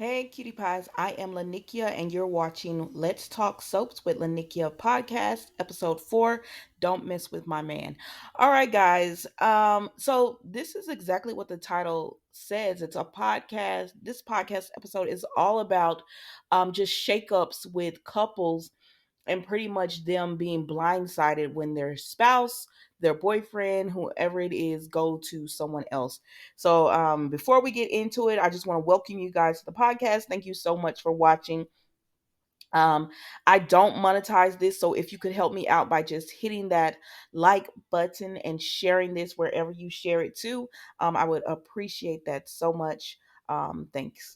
Hey, cutie pies. I am Lanickia, and you're watching Let's Talk Soaps with Lanickia podcast, episode 4. Don't mess with my man. All right, guys. So this is exactly what the title says. It's a podcast. This podcast episode is all about just shakeups with couples and pretty much them being blindsided when their spouse, their boyfriend, whoever it is, go to someone else. So before we get into it, I just want to welcome you guys to the podcast. Thank you so much for watching. I don't monetize this, so if you could help me out by just hitting that like button and sharing this wherever you share it to, I would appreciate that so much. Thanks.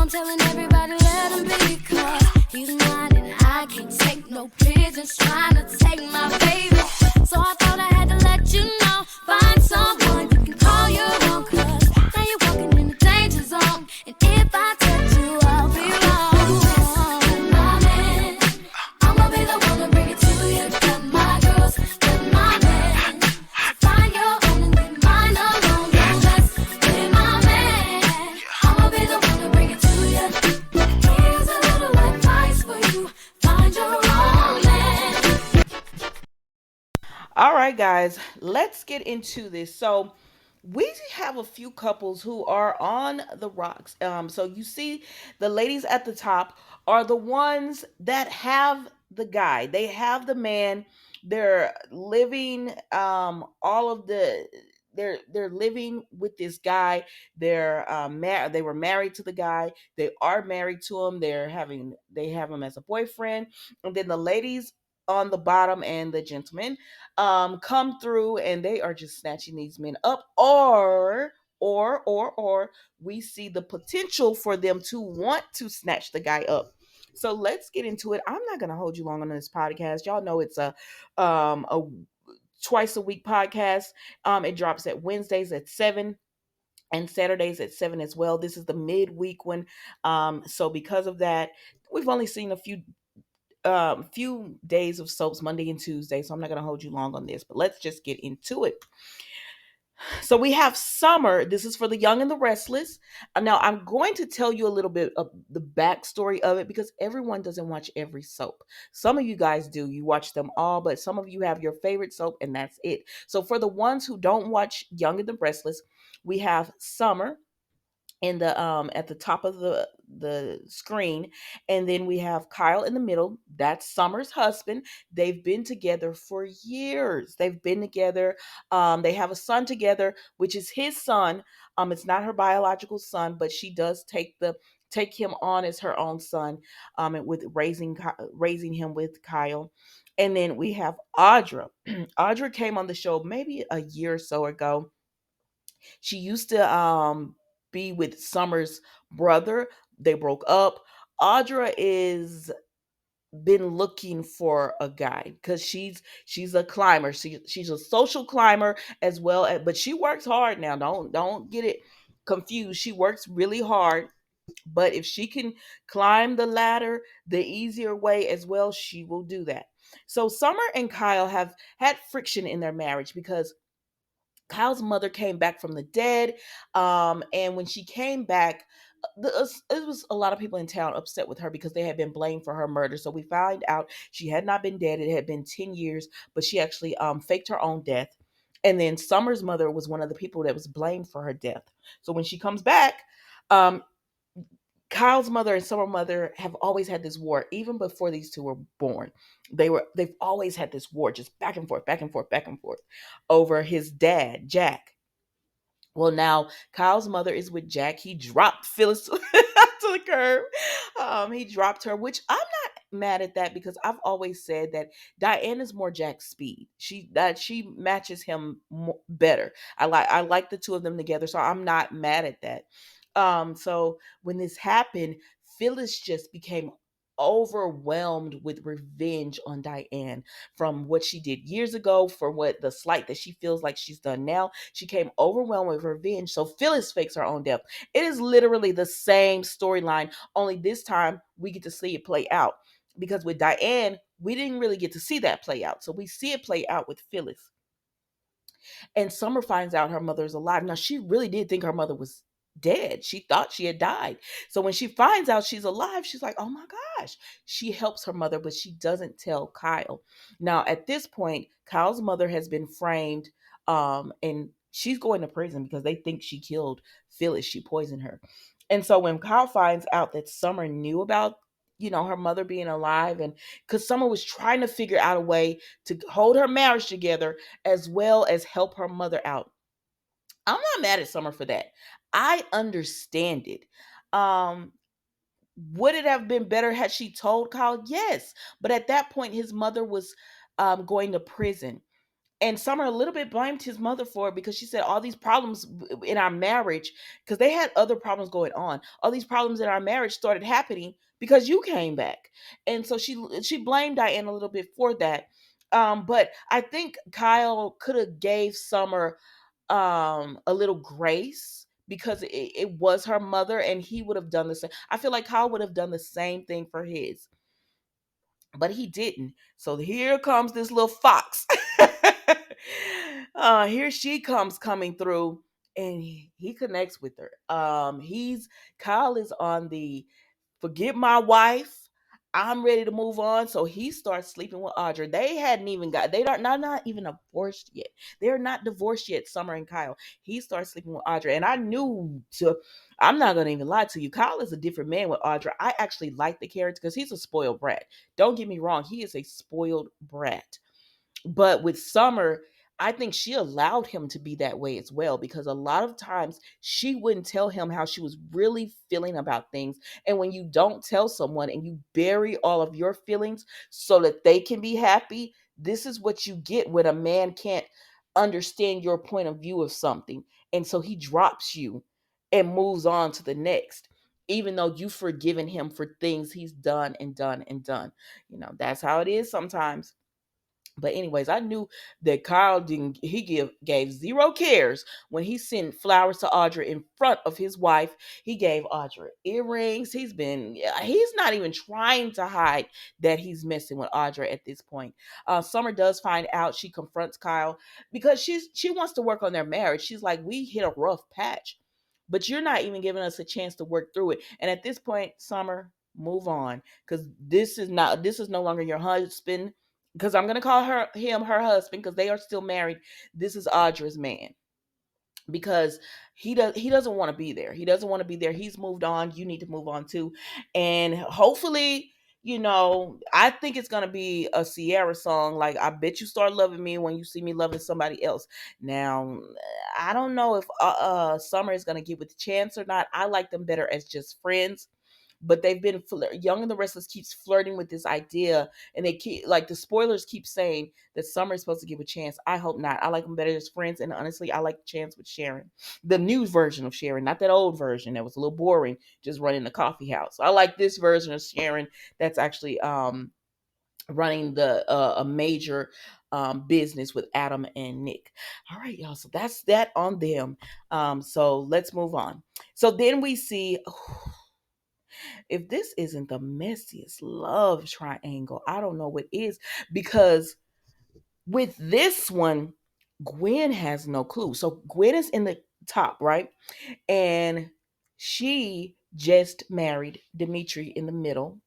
Telling everybody let him be, cause he's mine and I can't take no pigeons trying to take my baby. So I thought I had to let you know, find someone you can call your own, cause now you're walking in the danger zone, and if I touch you I'll be wrong. My man, I'ma be the one to bring it to you. Got my girls, got my man, find your own and leave mine alone. Don't mess with my man, I'ma be the one to bring it to you. Here's a little advice for you, find your own man. All right, guys, let's get into this. So, we have a few couples who are on the rocks. So you see, the ladies at the top are the ones that have the guy. They have the man. They're living all of the. They're living with this guy. They were married to the guy. They are married to him. They have him as a boyfriend. And then the ladies on the bottom and the gentlemen come through and they are just snatching these men up, or we see the potential for them to want to snatch the guy up. So let's get into it. I'm not going to hold you long on this podcast. Y'all know it's a twice a week podcast. It drops at Wednesdays at 7 and Saturdays at 7 as well. This is the midweek one. So because of that, we've only seen a few days of soaps, Monday and Tuesday, so I'm not going to hold you long on this, but let's just get into it. So we have Summer. This is for the young and the restless. Now I'm going to tell you a little bit of the backstory of it because everyone doesn't watch every soap. Some of you guys do. You watch them all, but some of you have your favorite soap and that's it. So for the ones who don't watch Young and the Restless, we have Summer in the at the top of the screen, and then we have Kyle in the middle. That's Summer's husband. They've been together for years. They've been together. They have a son together, which is his son. It's not her biological son, but she does take him on as her own son, and with raising him with Kyle. And then we have Audra. Audra came on the show maybe a year or so ago. She used to be with Summer's brother. They broke up. Audra is been looking for a guy because she's a climber. She's a social climber as well, but she works hard now. Don't get it confused. She works really hard, but if she can climb the ladder the easier way as well, she will do that. So Summer and Kyle have had friction in their marriage because Kyle's mother came back from the dead. And when she came back, it was a lot of people in town upset with her because they had been blamed for her murder. So we found out she had not been dead. It had been 10 years, but she actually faked her own death. And then Summer's mother was one of the people that was blamed for her death. So when she comes back, um, Kyle's mother and Summer mother have always had this war, even before these two were born. They've always had this war, just back and forth, back and forth, back and forth, over his dad, Jack. Well, now Kyle's mother is with Jack. He dropped Phyllis to the curb. He dropped her, which I'm not mad at that because I've always said that Diane is more Jack's speed. She matches him better. I like the two of them together, so I'm not mad at that. So when this happened, Phyllis just became overwhelmed with revenge on Diane from what she did years ago, for what the slight that she feels like she's done now. She came overwhelmed with revenge. So Phyllis fakes her own death. It is literally the same storyline, only this time we get to see it play out. Because with Diane, we didn't really get to see that play out. So we see it play out with Phyllis. And Summer finds out her mother's alive. Now, she really did think her mother was dead. She thought she had died. So when she finds out she's alive, she's like, oh my gosh. She helps her mother, but she doesn't tell Kyle. Now, at this point, Kyle's mother has been framed, and she's going to prison because they think she killed Phyllis. She poisoned her. And so when Kyle finds out that Summer knew about, her mother being alive, and because Summer was trying to figure out a way to hold her marriage together as well as help her mother out. I'm not mad at Summer for that. I understand it. Um, would it have been better had she told Kyle? Yes. But at that point, his mother was going to prison. And Summer a little bit blamed his mother for it because she said all these problems in our marriage, because they had other problems going on. All these problems in our marriage started happening because you came back. And so she blamed Diane a little bit for that. But I think Kyle could have gave Summer a little grace because it was her mother, and he would have done the same. I feel like Kyle would have done the same thing for his, but he didn't. So here comes this little fox. Here she comes coming through, and he connects with her. He's Kyle is on the forget my wife. I'm ready to move on. So he starts sleeping with Audra. They hadn't even they are not even divorced yet. They're not divorced yet, Summer and Kyle. He starts sleeping with Audra. And I'm not gonna even lie to you. Kyle is a different man with Audra. I actually like the character because he's a spoiled brat. Don't get me wrong, he is a spoiled brat. But with Summer, I think she allowed him to be that way as well, because a lot of times she wouldn't tell him how she was really feeling about things. And when you don't tell someone and you bury all of your feelings so that they can be happy, this is what you get when a man can't understand your point of view of something. And so he drops you and moves on to the next, even though you've forgiven him for things he's done and done and done. That's how it is sometimes. But anyways, I knew that Kyle didn't. He gave zero cares when he sent flowers to Audra in front of his wife. He gave Audra earrings. He's not even trying to hide that he's messing with Audra at this point. Summer does find out. She confronts Kyle because she wants to work on their marriage. She's like, we hit a rough patch, but you're not even giving us a chance to work through it. And at this point, Summer, move on, because this is no longer your husband, because I'm gonna call him her husband because they are still married. This is Audra's man, because he doesn't want to be there. He doesn't want to be there. He's moved on. You need to move on too, and hopefully. I think it's gonna be a Sierra song. Like, I bet you start loving me when you see me loving somebody else. Now, I don't know if Summer is gonna get with Chance or not. I like them better as just friends, but they've been Young and the Restless keeps flirting with this idea, and they keep, like, the spoilers keep saying that Summer is supposed to give a chance. I hope not. I like them better as friends, and honestly, I like Chance with Sharon, the new version of Sharon, not that old version that was a little boring, just running the coffee house. I like this version of Sharon that's actually running the a major business with Adam and Nick. All right, y'all. So that's that on them. So let's move on. So then we see. If this isn't the messiest love triangle, I don't know what is. Because with this one, Gwen has no clue. So Gwen is in the top, right? And she just married Dimitri in the middle.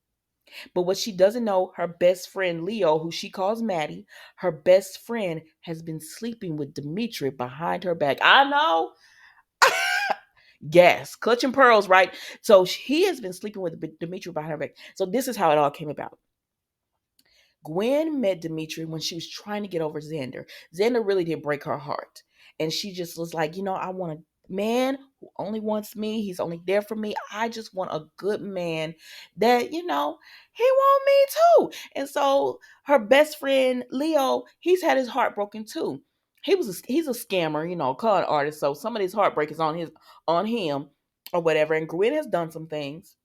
But what she doesn't know, her best friend Leo, who she calls Maddie, her best friend has been sleeping with Dimitri behind her back. I know. Gas, clutching pearls, right? So he has been sleeping with Dimitri behind her back. So this is how it all came about. Gwen met Dimitri when she was trying to get over Xander. Xander really did break her heart. And she just was like, I want a man who only wants me. He's only there for me. I just want a good man that, he want me too. And so her best friend, Leo, he's had his heart broken too. He's a scammer, con artist. So some of his heartbreak is on him or whatever. And Gwen has done some things.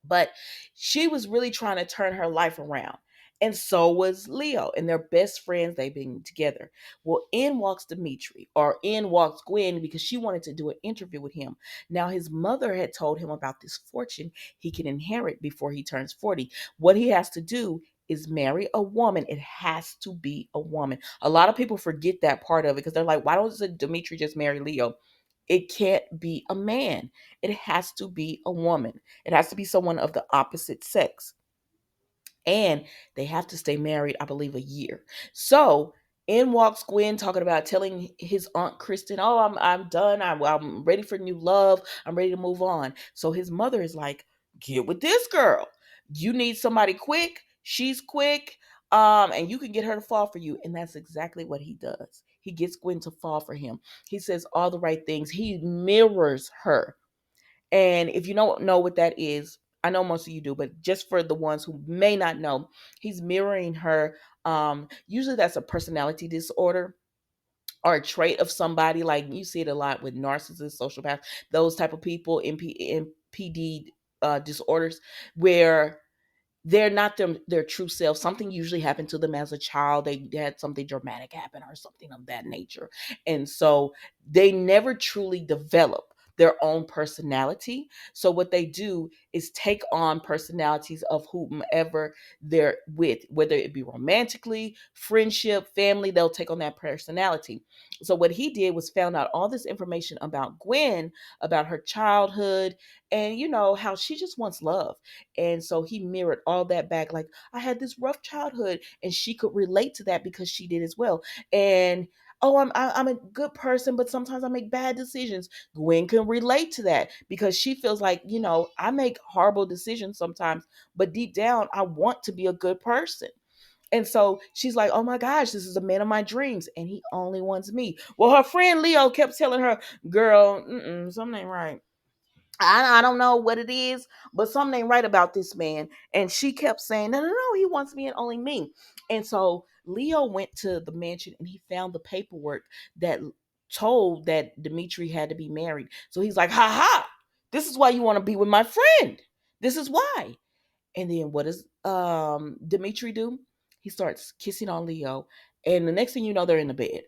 But she was really trying to turn her life around. And so was Leo, and they're best friends. They've been together. Well, in walks Dimitri, or in walks Gwen, because she wanted to do an interview with him. Now, his mother had told him about this fortune he can inherit before he turns 40. What he has to do is marry a woman. It has to be a woman. A lot of people forget that part of it because they're like, why don't Dimitri just marry Leo? It can't be a man. It has to be a woman. It has to be someone of the opposite sex. And they have to stay married, I believe, a year. So in walks Gwen talking about telling his aunt Kristen, "Oh, I'm done. I'm ready for new love. I'm ready to move on." So his mother is like, "Get with this girl. You need somebody quick. She's quick, and you can get her to fall for you." And that's exactly what he does. He gets Gwen to fall for him. He says all the right things. He mirrors her. And if you don't know what that is, I know most of you do, but just for the ones who may not know, he's mirroring her. Usually that's a personality disorder or a trait of somebody. Like you see it a lot with narcissists, sociopaths, those type of people, NPD disorders, where they're not their true self. Something usually happened to them as a child. They had something dramatic happen or something of that nature. And so they never truly develop their own personality. So what they do is take on personalities of whomever they're with, whether it be romantically, friendship, family, they'll take on that personality. So what he did was found out all this information about Gwen, about her childhood, and how she just wants love. And so he mirrored all that back. Like, I had this rough childhood, and she could relate to that because she did as well. And oh, I'm a good person, but sometimes I make bad decisions. Gwen can relate to that because she feels like, I make horrible decisions sometimes, but deep down, I want to be a good person. And so she's like, "Oh my gosh, this is a man of my dreams, and he only wants me." Well, her friend Leo kept telling her, "Girl, something ain't right. I don't know what it is, but something ain't right about this man." And she kept saying, "No, no, no, he wants me and only me." And so Leo went to the mansion and he found the paperwork that told that Dimitri had to be married. So he's like, "Ha ha, this is why you want to be with my friend. This is why." And then what does Dimitri do? He starts kissing on Leo. And the next thing you know, they're in the bed.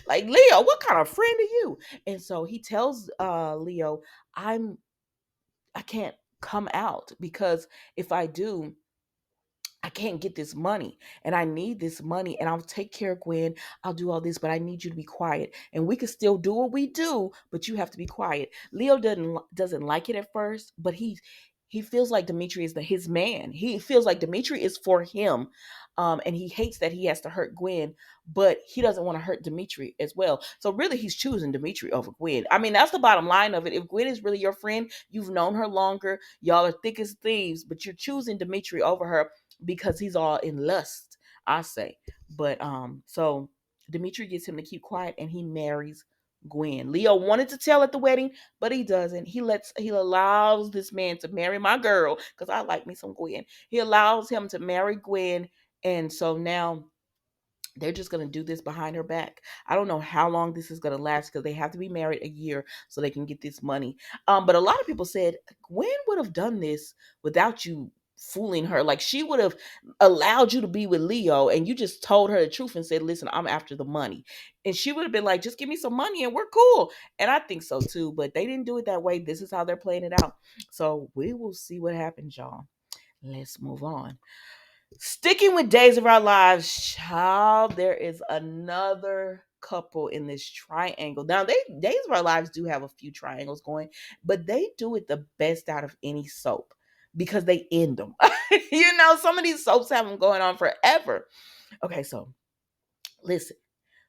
Like, "Leo, what kind of friend are you?" And so he tells Leo, I'm I can't come out because if I do, I can't get this money and I need this money and I'll take care of Gwen. I'll do all this, but I need you to be quiet. And we can still do what we do, but you have to be quiet. Leo doesn't like it at first, but he feels like Dimitri is his man. He feels like Dimitri is for him. And he hates that he has to hurt Gwen, but he doesn't want to hurt Dimitri as well. So really he's choosing Dimitri over Gwen. I mean, that's the bottom line of it. If Gwen is really your friend, you've known her longer, y'all are thick as thieves, but you're choosing Dimitri over her because he's all in lust, I say. But so Dimitri gets him to keep quiet and he marries Gwen. Leo wanted to tell at the wedding, but he doesn't. He allows this man to marry my girl because I like me some Gwen. He allows him to marry Gwen, and so now they're just going to do this behind her back. I don't know how long this is going to last because they have to be married a year so they can get this money. But a lot of people said Gwen would have done this without you fooling her. Like, she would have allowed you to be with Leo and you just told her the truth and said, "Listen, I'm after the money." And she would have been like, "Just give me some money and we're cool." And I think so too, but they didn't do it that way. This is how they're playing it out. So we will see what happens, y'all. Let's move on. Sticking with Days of Our Lives, child, there is another couple in this triangle. Now, Days of Our Lives do have a few triangles going, but they do it the best out of any soap because they end them. Some of these soaps have them going on forever. Okay, so listen.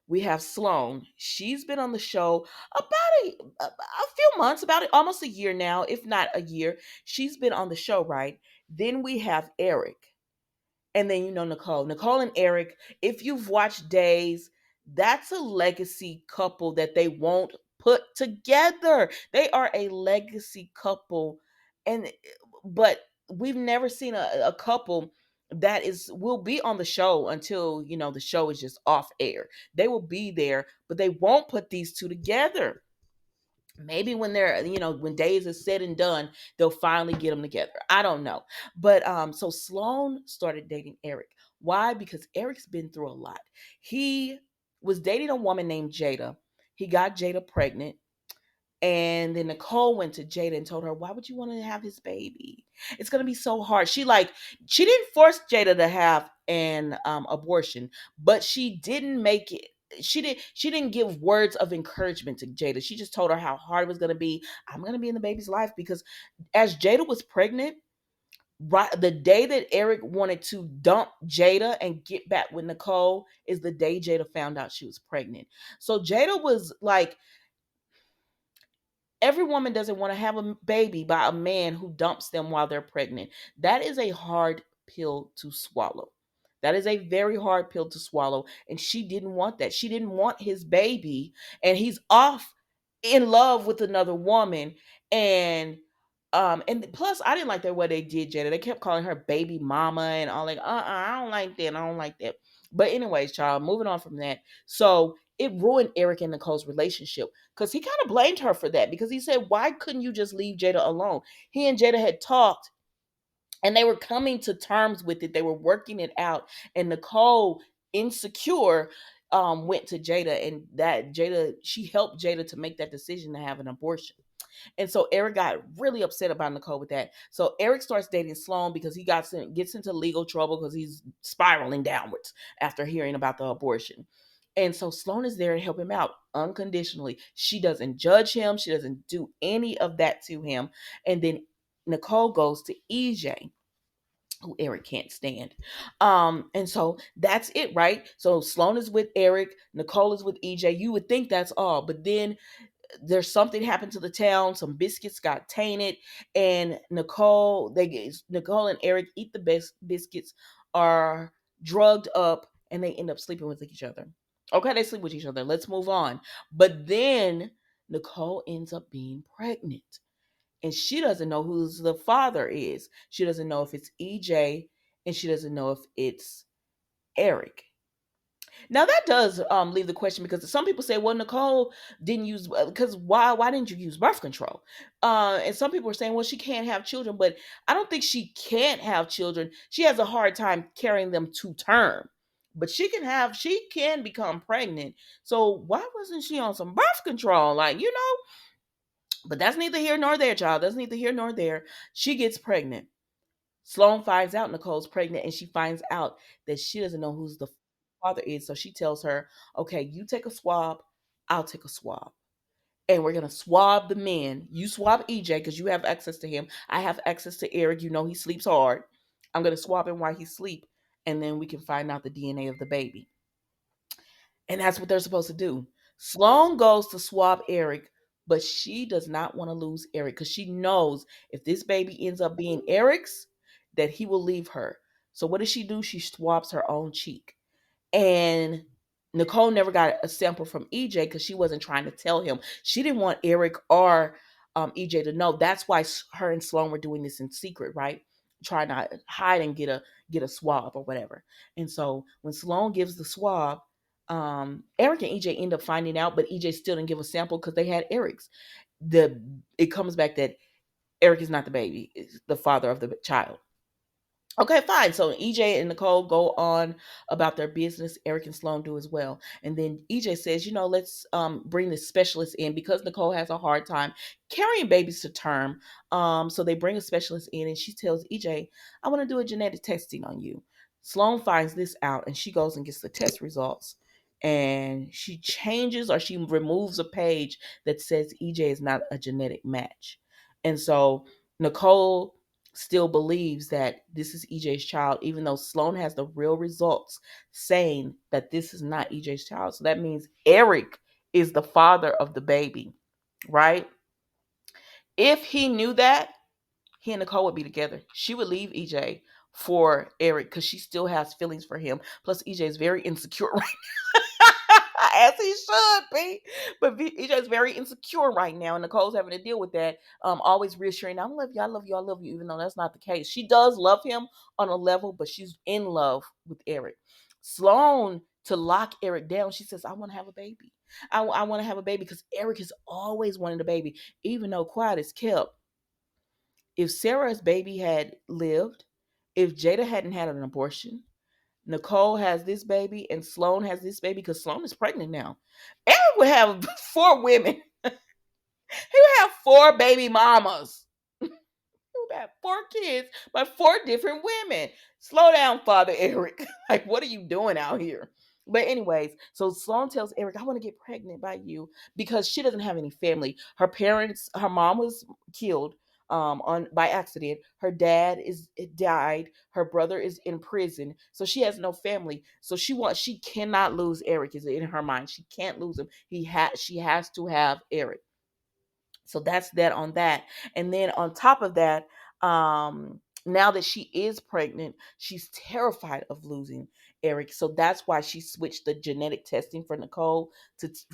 We have Sloane. She's been on the show about a few months, about it, almost a year now, if not a year. She's been on the show, right? Then we have Eric. And then Nicole. Nicole and Eric, if you've watched Days, that's a legacy couple that they won't put together. They are a legacy couple. And but we've never seen a couple that will be on the show until the show is just off air. They will be there, but they won't put these two together. Maybe when they're, when days is said and done, they'll finally get them together. I don't know. But so Sloan started dating Eric. Why? Because Eric's been through a lot. He was dating a woman named Jada. He got Jada pregnant. And then Nicole went to Jada and told her, "Why would you want to have his baby? It's gonna be so hard." She didn't force Jada to have an abortion, but she didn't make it. She didn't give words of encouragement to Jada. She just told her how hard it was gonna be. I'm gonna be in the baby's life because as Jada was pregnant, right the day that Eric wanted to dump Jada and get back with Nicole is the day Jada found out she was pregnant. So Jada was like, every woman doesn't want to have a baby by a man who dumps them while they're pregnant. That is a hard pill to swallow. That is a very hard pill to swallow. And she didn't want that. She didn't want his baby. And he's off in love with another woman. And plus I didn't like that what they did, Jada. They kept calling her baby mama and all, like, I don't like that. I don't like that. But anyways, child, moving on from that. So it ruined Eric and Nicole's relationship because he kind of blamed her for that, because he said, "Why couldn't you just leave Jada alone?" He and Jada had talked and they were coming to terms with it. They were working it out. And Nicole, insecure, went to Jada, and that Jada, she helped Jada to make that decision to have an abortion. And so Eric got really upset about Nicole with that. So Eric starts dating Sloan because gets into legal trouble because he's spiraling downwards after hearing about the abortion. And so Sloan is there to help him out unconditionally. She doesn't judge him. She doesn't do any of that to him. And then Nicole goes to EJ, who Eric can't stand. And so that's it, right? So Sloan is with Eric, Nicole is with EJ. You would think that's all, but then there's something happened to the town. Some biscuits got tainted, and Nicole and Eric eat the best biscuits, are drugged up, and they end up sleeping with each other. Okay, they sleep with each other. Let's move on. But then Nicole ends up being pregnant, and she doesn't know who the father is. She doesn't know if it's EJ, and she doesn't know if it's Eric. Now that does leave the question, because some people say, "Well, Nicole didn't use, because why didn't you use birth control?" And some people are saying, "Well, she can't have children," but I don't think she can't have children. She has a hard time carrying them to term, but she can become pregnant. So why wasn't she on some birth control? Like, But that's neither here nor there, child. That's neither here nor there. She gets pregnant. Sloan finds out Nicole's pregnant, and she finds out that she doesn't know who's the father is. So she tells her, "Okay, you take a swab, I'll take a swab. And we're gonna swab the men. You swab EJ because you have access to him. I have access to Eric. You know he sleeps hard. I'm gonna swab him while he sleep, and then we can find out the DNA of the baby." And that's what they're supposed to do. Sloan goes to swab Eric, but she does not want to lose Eric because she knows if this baby ends up being Eric's, that he will leave her. So what does she do? She swabs her own cheek. And Nicole never got a sample from EJ because she wasn't trying to tell him. She didn't want Eric or EJ to know. That's why her and Sloan were doing this in secret, right? Trying to hide and get a swab or whatever. And so when Sloan gives the swab, Eric and EJ end up finding out, but EJ still didn't give a sample because they had Eric's. It comes back that Eric is not the baby; it's the father of the child. Okay, fine. So EJ and Nicole go on about their business. Eric and Sloan do as well. And then EJ says, let's bring this specialist in because Nicole has a hard time carrying babies to term. So they bring a specialist in, and she tells EJ, "I want to do a genetic testing on you." Sloan finds this out, and she goes and gets the test results. And she changes, or she removes a page that says EJ is not a genetic match. And so Nicole still believes that this is EJ's child, even though Sloan has the real results saying that this is not EJ's child. So that means Eric is the father of the baby, right? If he knew that, he and Nicole would be together. She would leave EJ for Eric because she still has feelings for him. Plus, EJ is very insecure right as he should be. But EJ is very insecure right now, and Nicole's having to deal with that. Always reassuring, "I love you, I love you, I love you," even though that's not the case. She does love him on a level, but she's in love with Eric. Sloan to lock Eric down. She says, I want to have a baby. I want to have a baby because Eric has always wanted a baby, even though quiet is kept. If Sarah's baby had lived, if Jada hadn't had an abortion, Nicole has this baby and Sloan has this baby because Sloan is pregnant now. Eric would have four women. He would have four baby mamas. You got four kids by four different women. Slow down, Father Eric. Like, what are you doing out here? But anyways, so Sloan tells Eric, I want to get pregnant by you because she doesn't have any family. Her parents, her mom was killed on by accident. Her dad is died. Her brother is in prison. So she has no family. So she cannot lose Eric is in her mind. She can't lose him. She has to have Eric. So that's that on that. And then on top of that, now that she is pregnant, she's terrified of losing Eric. So that's why she switched the genetic testing for Nicole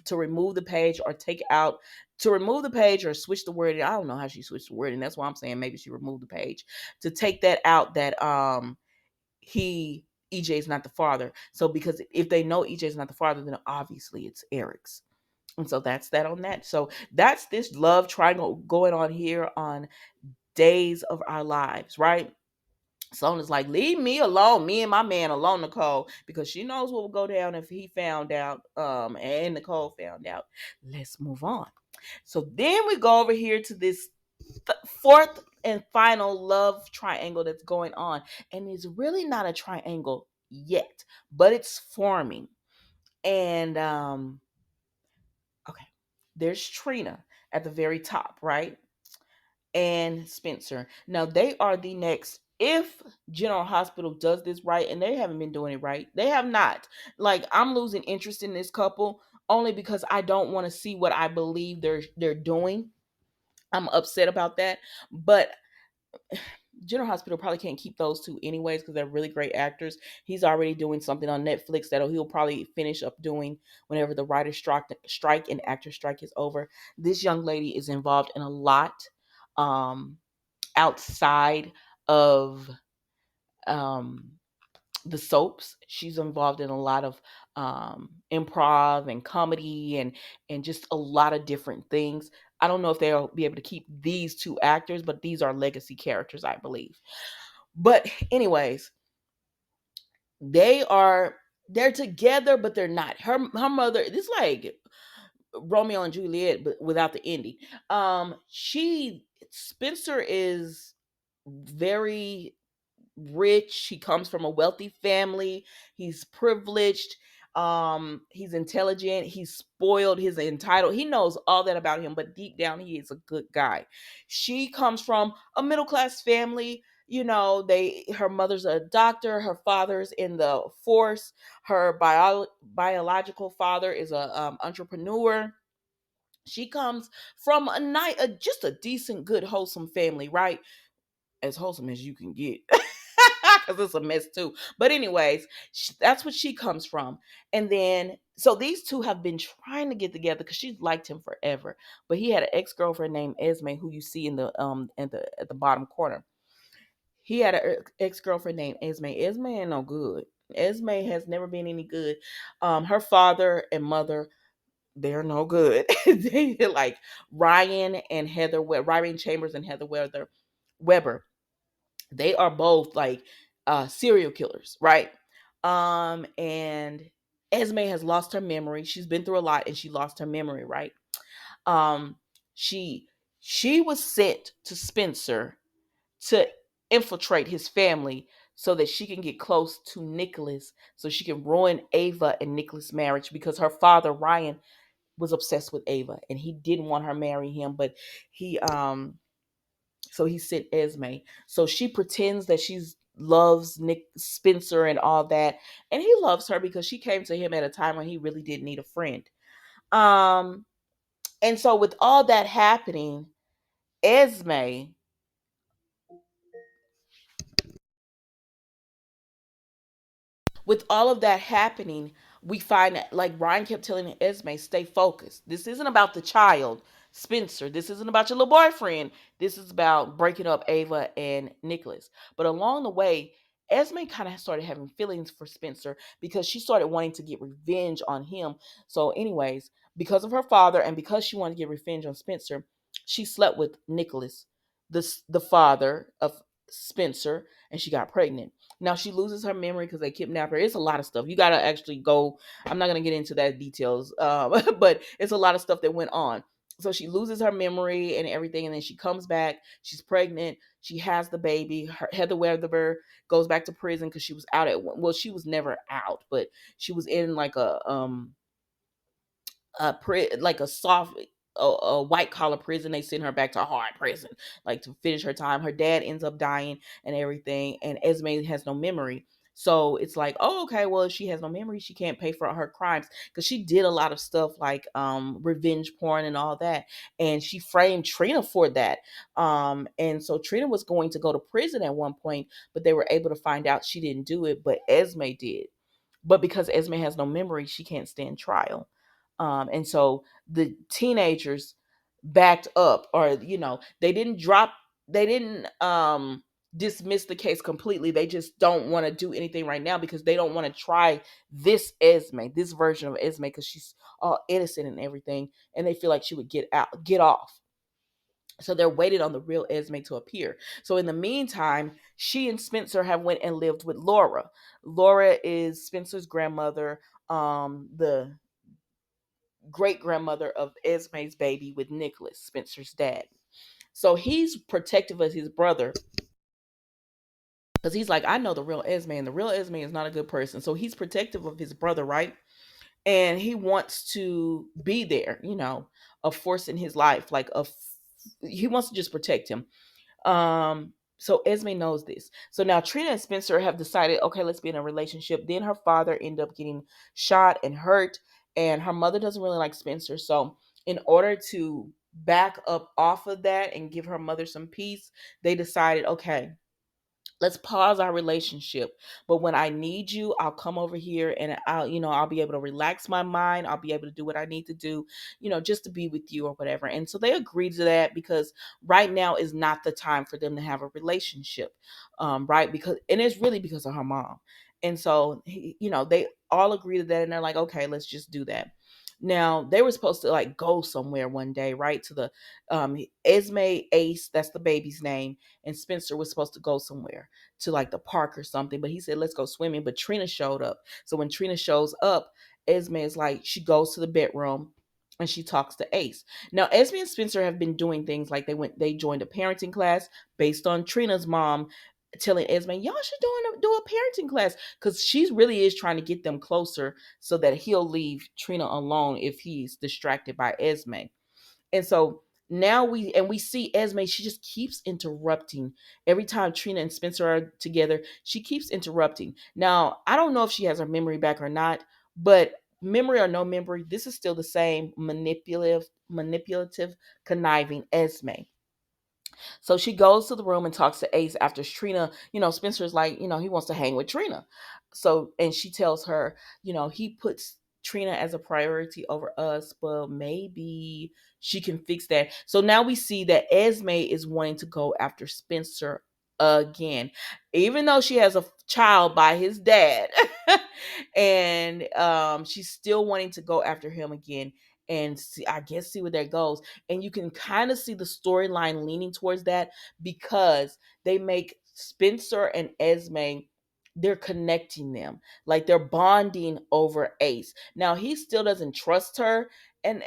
to remove the page or take out to remove the page or switch the wording. I don't know how she switched the wording. That's why I'm saying maybe she removed the page to take that out that he EJ is not the father. So because if they know EJ is not the father, then obviously it's Eric's. And so that's that on that. So that's this love triangle going on here on Days of Our Lives, right? Sonia's like, leave me alone, me and my man alone, Nicole, because she knows what will go down if he found out, and Nicole found out. Let's move on. So then we go over here to this fourth and final love triangle that's going on, and it's really not a triangle yet, but it's forming. And okay, there's Trina at the very top, right? And Spencer. Now they are the next. If General Hospital does this right, and they haven't been doing it right, they have not. Like, I'm losing interest in this couple only because I don't want to see what I believe they're doing. I'm upset about that, but General Hospital probably can't keep those two anyways because they're really great actors. He's already doing something on Netflix that he'll probably finish up doing whenever the writer's strike and actor strike is over. This young lady is involved in a lot um, outside of um, the soaps. She's involved in a lot of improv and comedy and just a lot of different things. I don't know if they'll be able to keep these two actors, but these are legacy characters, I believe. But anyways, they're together, but they're not. Her mother, this is like Romeo and Juliet, but without the ending. She Spencer is very rich. He comes from a wealthy family. He's privileged. He's intelligent. He's spoiled. He's entitled. He knows all that about him, but deep down, he is a good guy. She comes from a middle class family. You know, her mother's a doctor. Her father's in the force. Her biological father is a entrepreneur. She comes from just a decent, good, wholesome family, right? As wholesome as you can get. Because it's a mess too. But anyways, that's what she comes from. And then, so these two have been trying to get together because she's liked him forever. But he had an ex girlfriend named Esme, who you see in the at the bottom corner. He had an ex girlfriend named Esme. Esme ain't no good. Esme has never been any good. Her father and mother, they're no good. They like Ryan Chambers and Heather Weber. They are both like serial killers, right? And Esme has lost her memory. She's been through a lot and she lost her memory, right? Um, she she was sent to Spencer to infiltrate his family so that she can get close to Nicholas, so she can ruin Ava and Nicholas' marriage because her father Ryan was obsessed with Ava and he didn't want her marry him, but he so he sent Esme. So she pretends that she's loves Nick Spencer and all that, and he loves her because she came to him at a time when he really didn't need a friend. Um, and so with all that happening, Esme with all of that happening, we find that, like Ryan kept telling Esme, stay focused. This isn't about the child, Spencer. This isn't about your little boyfriend. This is about breaking up Ava and Nicholas. But along the way, Esme kind of started having feelings for Spencer because she started wanting to get revenge on him. So, anyways, because of her father and because she wanted to get revenge on Spencer, she slept with Nicholas, the father of Spencer, and she got pregnant. Now she loses her memory because they kidnap her. It's a lot of stuff. You gotta actually go. I'm not gonna get into that details, but it's a lot of stuff that went on. So she loses her memory and everything, and then she comes back. She's pregnant. She has the baby. Heather Weatherby goes back to prison because she was out at well, she was never out, but she was in like like a soft a white collar prison. They send her back to a hard prison like to finish her time. Her dad ends up dying and everything, and Esme has no memory. So it's like, oh, okay, well, if she has no memory, she can't pay for her crimes because she did a lot of stuff like revenge porn and all that, and she framed Trina for that. And so Trina was going to go to prison at one point, but they were able to find out she didn't do it, but Esme did. But because Esme has no memory, she can't stand trial. And so the teenagers backed up, or they didn't drop, they didn't dismiss the case completely. They just don't want to do anything right now because they don't want to try this version of Esme, because she's all innocent and everything, and they feel like she would get off. So they're waiting on the real Esme to appear. So in the meantime, she and Spencer have went and lived with Laura. Laura is Spencer's grandmother, the great grandmother of Esme's baby with Nicholas, Spencer's dad. So he's protective of his brother because he's like, I know the real Esme, and the real Esme is not a good person. So he's protective of his brother, right? And he wants to be there, a force in his life, he wants to just protect him. So Esme knows this. So now Trina and Spencer have decided, okay, let's be in a relationship. Then her father ended up getting shot and hurt, and her mother doesn't really like Spencer. So in order to back up off of that and give her mother some peace, they decided, okay, let's pause our relationship, but when I need you, I'll come over here, and I'll be able to relax my mind. I'll be able to do what I need to do, just to be with you or whatever. And so they agreed to that because right now is not the time for them to have a relationship. Right, because and it's really because of her mom. And so they all agree to that, and they're like, okay, let's just do that. Now they were supposed to like go somewhere one day, right? To the Esme, Ace, that's the baby's name, and Spencer was supposed to go somewhere to like the park or something, but he said, let's go swimming. But Trina showed up. So when Trina shows up, Esme is like, she goes to the bedroom and she talks to Ace. Now, Esme and Spencer have been doing things like they joined a parenting class based on Trina's mom telling Esme, y'all should do a parenting class, because she really is trying to get them closer so that he'll leave Trina alone if he's distracted by Esme. And so now we see Esme, she just keeps interrupting. Every time Trina and Spencer are together, she keeps interrupting. Now, I don't know if she has her memory back or not, but memory or no memory, this is still the same manipulative, conniving Esme. So she goes to the room and talks to Ace after Trina, Spencer's like, he wants to hang with Trina. So, and she tells her, he puts Trina as a priority over us, but maybe she can fix that. So now we see that Esme is wanting to go after Spencer again, even though she has a child by his dad. And she's still wanting to go after him again and see, I guess, see where that goes. And you can kind of see the storyline leaning towards that because they make Spencer and Esme, they're connecting them, like they're bonding over Ace. Now he still doesn't trust her and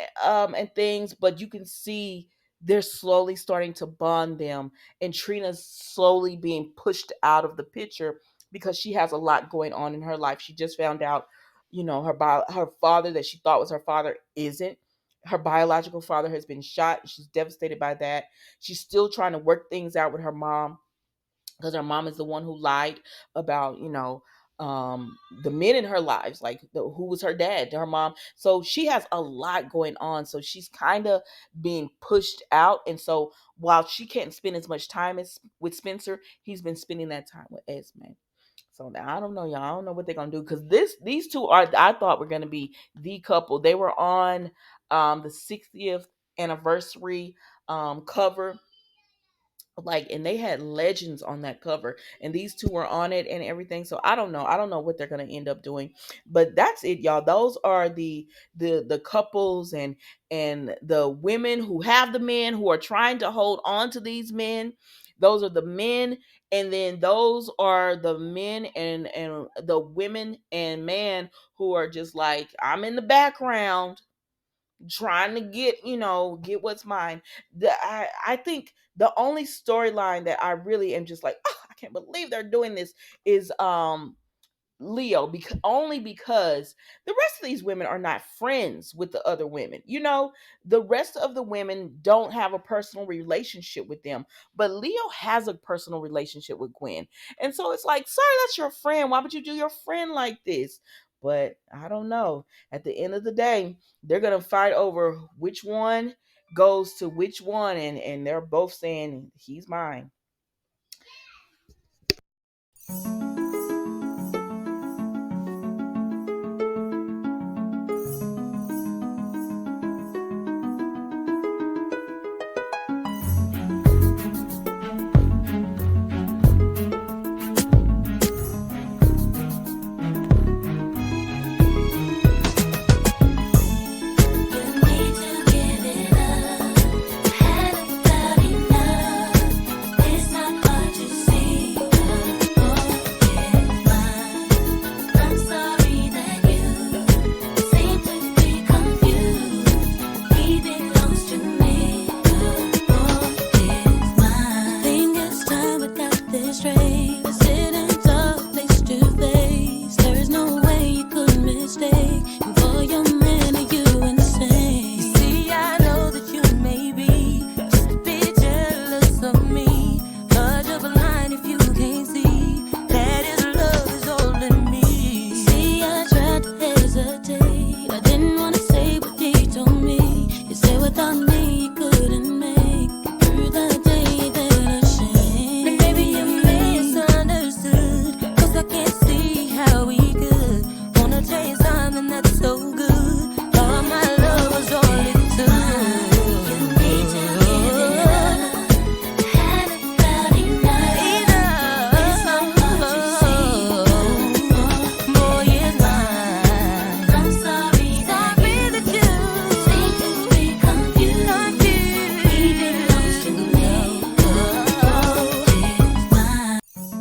things, but you can see they're slowly starting to bond them, and Trina's slowly being pushed out of the picture because she has a lot going on in her life. She just found out, her father that she thought was her father isn't. Her biological father has been shot. She's devastated by that. She's still trying to work things out with her mom because her mom is the one who lied about, the men in her lives, like who was her dad to her mom. So she has a lot going on. So she's kind of being pushed out. And so while she can't spend as much time as with Spencer, he's been spending that time with Esme. So now I don't know, y'all. I don't know what they're gonna do because these two are, I thought, were gonna be the couple. They were on the 60th anniversary cover like, and they had legends on that cover, and these two were on it and everything. So I don't know what they're going to end up doing, but that's it, y'all. Those are the couples and the women who have the men who are trying to hold on to these men. Those are the men, and then those are the men and the women and man who are just like, I'm in the background trying to get what's mine. I think the only storyline that I really am just like, oh, I can't believe they're doing this is Leo, because only because the rest of these women are not friends with the other women. The rest of the women don't have a personal relationship with them, but Leo has a personal relationship with Gwen. And so it's like, sorry, that's your friend. Why would you do your friend like this? But I don't know. At the end of the day, they're going to fight over which one goes to which one, and they're both saying he's mine.